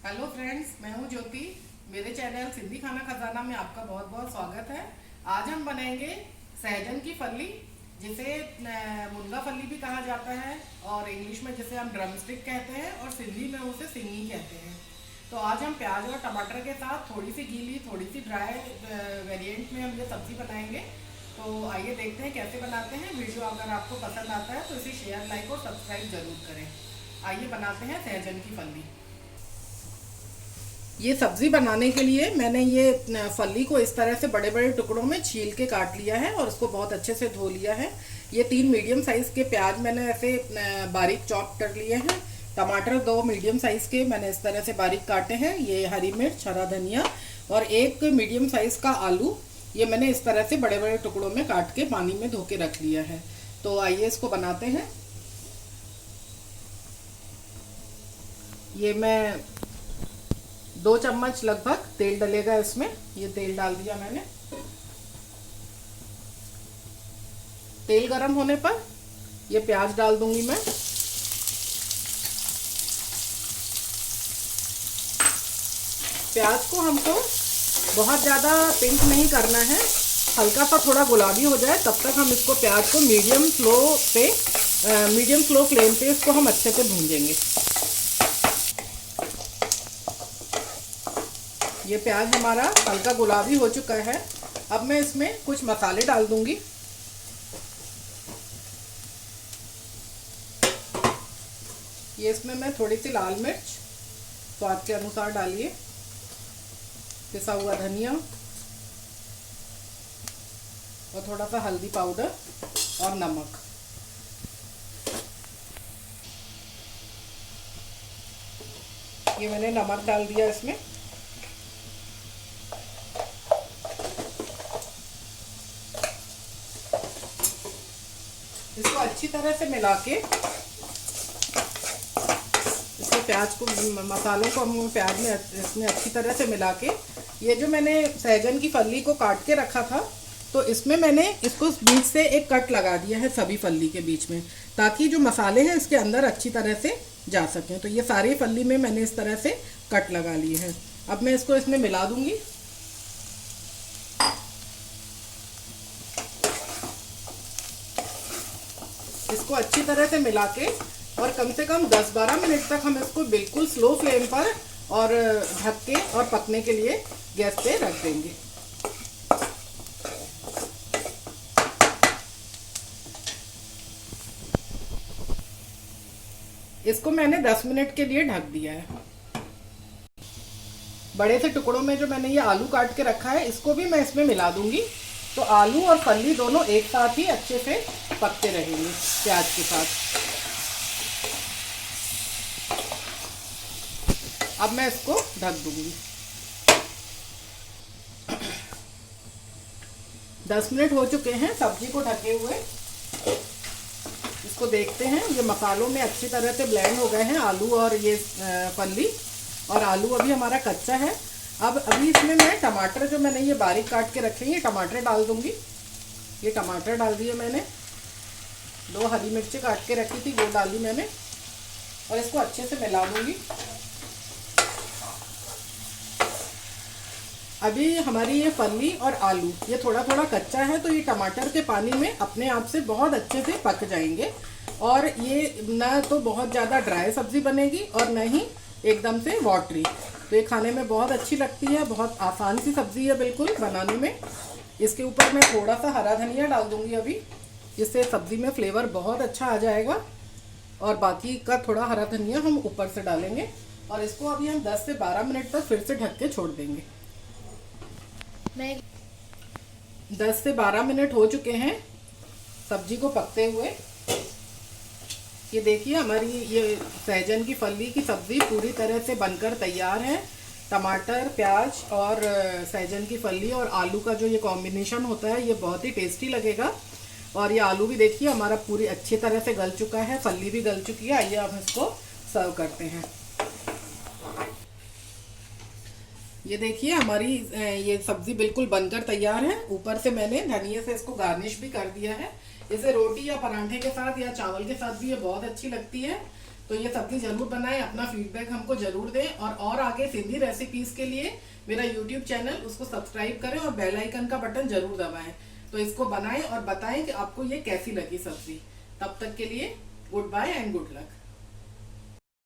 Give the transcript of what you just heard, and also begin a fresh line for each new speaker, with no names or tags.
Hello friends, मैं हूं ज्योति। मेरे चैनल सिंधी खाना खजाना में आपका बहुत बहुत स्वागत है। आज हम बनाएंगे सहजन की फली, जिसे मुनगा फली भी कहा जाता है और इंग्लिश में जिसे हम ड्रमस्टिक कहते हैं और सिंधी में उसे सिंगी कहते हैं। तो आज हम प्याज और टमाटर के साथ थोड़ी सी गीली थोड़ी सी ड्राई वेरिएंट में हम ये सब्जी बनाएंगे। तो आइए देखते हैं कैसे बनाते हैं। वीडियो अगर आपको पसंद आता है तो इसे शेयर, लाइक और सब्सक्राइब जरूर करें। आइए बनाते हैं सहजन की फली। ये सब्जी बनाने के लिए मैंने ये फली को इस तरह से बड़े बड़े टुकड़ों में छील के काट लिया है और उसको बहुत अच्छे से धो लिया है। ये 3 मीडियम साइज के प्याज मैंने ऐसे बारीक चॉप कर लिए हैं। टमाटर 2 मीडियम साइज के मैंने इस तरह से बारीक काटे हैं। ये हरी मिर्च, हरा धनिया और 1 मीडियम साइज का आलू, ये मैंने इस तरह से बड़े बड़े टुकड़ों में काट के पानी में धो के रख लिया है। तो आइए इसको बनाते हैं। ये मैं 2 चम्मच लगभग तेल डलेगा इसमें। ये तेल डाल दिया मैंने। तेल गरम होने पर ये प्याज डाल दूंगी मैं। प्याज को हमको बहुत ज़्यादा पिंक नहीं करना है, हल्का सा थोड़ा गुलाबी हो जाए तब तक हम इसको प्याज को मीडियम स्लो फ्लेम पे इसको हम अच्छे से भूंजेंगे। ये प्याज हमारा हल्का गुलाबी हो चुका है। अब मैं इसमें कुछ मसाले डाल दूंगी। ये इसमें मैं थोड़ी सी लाल मिर्च स्वाद के अनुसार डालिए, पिसा हुआ धनिया और थोड़ा सा हल्दी पाउडर और नमक। ये मैंने नमक डाल दिया इसमें। इसको अच्छी तरह से मिला के इसको प्याज को, मसालों को हम प्याज में इसमें अच्छी तरह से मिला के, ये जो मैंने सहजन की फली को काट के रखा था तो इसमें मैंने इसको बीच से एक कट लगा दिया है सभी फली के बीच में, ताकि जो मसाले हैं इसके अंदर अच्छी तरह से जा सकें। तो ये सारी फली में मैंने इस तरह से कट लगा लिए हैं। अब मैं इसको इसमें मिला दूंगी। इसको अच्छी तरह से मिला के और कम से कम 10-12 मिनट तक हम इसको बिल्कुल स्लो फ्लेम पर और ढक के और पकने के लिए गैस पे रख देंगे। इसको मैंने 10 मिनट के लिए ढक दिया है। बड़े से टुकड़ों में जो मैंने ये आलू काट के रखा है इसको भी मैं इसमें मिला दूंगी। तो आलू और फली दोनों एक साथ ही अच्छे से पकते रहेंगे प्याज के साथ। अब मैं इसको ढक दूंगी। 10 मिनट हो चुके हैं सब्जी को ढके हुए। इसको देखते हैं, ये मसालों में अच्छी तरह से ब्लेंड हो गए हैं आलू और ये फली, और आलू अभी हमारा कच्चा है। अब अभी इसमें मैं टमाटर जो मैंने ये बारीक काट के रखे हैं ये टमाटर डाल दूंगी। ये टमाटर डाल दिए मैंने। 2 हरी मिर्ची काट के रखी थी वो डाली मैंने और इसको अच्छे से मिला दूंगी। अभी हमारी ये फली और आलू ये थोड़ा थोड़ा कच्चा है, तो ये टमाटर के पानी में अपने आप से बहुत अच्छे से पक जाएंगे और ये ना तो बहुत ज़्यादा ड्राई सब्जी बनेगी और न ही एकदम से वाटरी। तो ये खाने में बहुत अच्छी लगती है, बहुत आसान सी सब्जी है बिल्कुल बनाने में। इसके ऊपर मैं थोड़ा सा हरा धनिया डाल दूंगी अभी, जिससे सब्जी में फ्लेवर बहुत अच्छा आ जाएगा। और बाकी का थोड़ा हरा धनिया हम ऊपर से डालेंगे और इसको अभी हम 10 से 12 मिनट तक फिर से ढक के छोड़ देंगे। 10 से 12 मिनट हो चुके हैं सब्जी को पकते हुए। ये देखिए हमारी ये सहजन की फली की सब्ज़ी पूरी तरह से बनकर तैयार है। टमाटर, प्याज और सहजन की फली और आलू का जो ये कॉम्बिनेशन होता है ये बहुत ही टेस्टी लगेगा। और ये आलू भी देखिए हमारा पूरी अच्छी तरह से गल चुका है, फली भी गल चुकी है। आइए हम इसको सर्व करते हैं। ये देखिए हमारी ये सब्जी बिल्कुल बनकर तैयार है। ऊपर से मैंने धनिया से इसको गार्निश भी कर दिया है। इसे रोटी या पराठे के साथ या चावल के साथ भी ये बहुत अच्छी लगती है। तो ये सब्जी जरूर बनाएं, अपना फीडबैक हमको जरूर दें, और आगे सिंधी रेसिपीज के लिए मेरा यूट्यूब चैनल उसको सब्सक्राइब करें और बेल आइकन का बटन जरूर दबाएं। तो इसको बनाएं और बताएं कि आपको ये कैसी लगी सब्जी। तब तक के लिए goodbye and good luck.